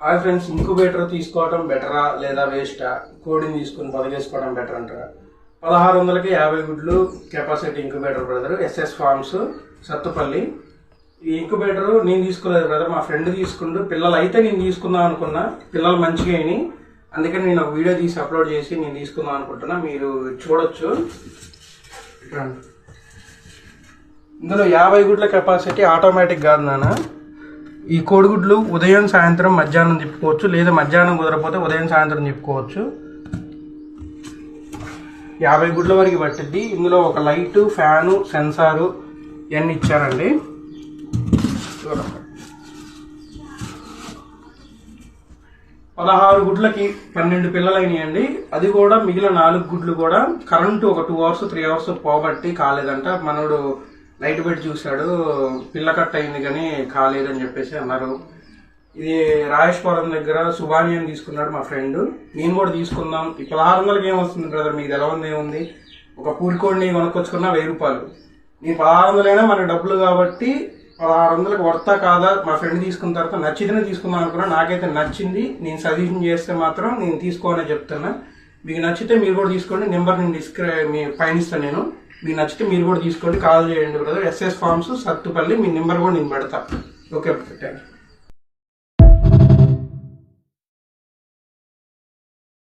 Hi friends, incubator తీసుకోవడం బెటరా లేదా వేస్టా? కోడిని తీసుకుని పొదగేసుకోవడం బెటర్ అంటారా? 1600కి 50 గుడ్లు capacity incubator brother, SS farms Sathupalli. ఈ ఇంక్యుబేటర్ నేను తీసుకోలేదు బ్రదర్, మా ఫ్రెండ్ తీసుకుంటూ పిల్లలు అయితే నేను తీసుకుందాం అనుకున్నా. పిల్లలు మంచిగా అయినాయి, అందుకని నేను ఒక వీడియో తీసి అప్లోడ్ చేసి నేను తీసుకుందాం అనుకుంటున్నా. మీరు చూడొచ్చు. ఇందులో 50 గుడ్ల కెపాసిటీ ఆటోమేటిక్ కాదు నాన్న. ఈ కోడిగుడ్లు ఉదయం సాయంత్రం మధ్యాహ్నం తిప్పుకోవచ్చు, లేదా మధ్యాహ్నం కుదరకపోతే ఉదయం సాయంత్రం తిప్పుకోవచ్చు. 50 గుడ్ల వరకు పట్టిద్ది. ఇందులో ఒక లైటు, ఫ్యాను, సెన్సారు ఇవన్నీ ఇచ్చారండి. 16 గుడ్లకి 12 పిల్లలు అయినాయండి. అది కూడా మిగిలిన 4 గుడ్లు కూడా కరెంటు ఒక 2 అవర్స్ 3 అవర్స్ పోబట్టి కాలేదంట. మనోడు లైట్ పెట్టి చూశాడు, పిల్ల కట్ అయింది కానీ కాలేదని చెప్పేసి అన్నారు. ఇది రాజేశ్వరం దగ్గర సుబాని అని తీసుకున్నాడు మా ఫ్రెండ్. నేను కూడా తీసుకుందాం. ఈ 1600కి ఏమొస్తుంది బ్రదర్, మీకు ఎలా ఉంది? ఏముంది, ఒక పూడికోడిని కొనుక్కొచ్చుకున్నా 1000 రూపాయలు. నేను 1600 మనకు డబ్బులు కాబట్టి 1600కి వర్తా కాదా? మా ఫ్రెండ్ తీసుకున్న తర్వాత నచ్చితేనే తీసుకుందాం అనుకున్నా. నాకైతే నచ్చింది. నేను సజెషన్ చేస్తే మాత్రం నేను తీసుకోవాలని చెప్తున్నా. మీకు నచ్చితే మీరు కూడా తీసుకోండి. నెంబర్ నేను మీ పైన ఇస్తాను. నేను మీకు నచ్చితే మీరు కూడా తీసుకోండి, కాల్ చేయండి బ్రదర్. SS farms Sathupalli. మీ నెంబర్ కూడా నేను పెడతా. Okay, thank you.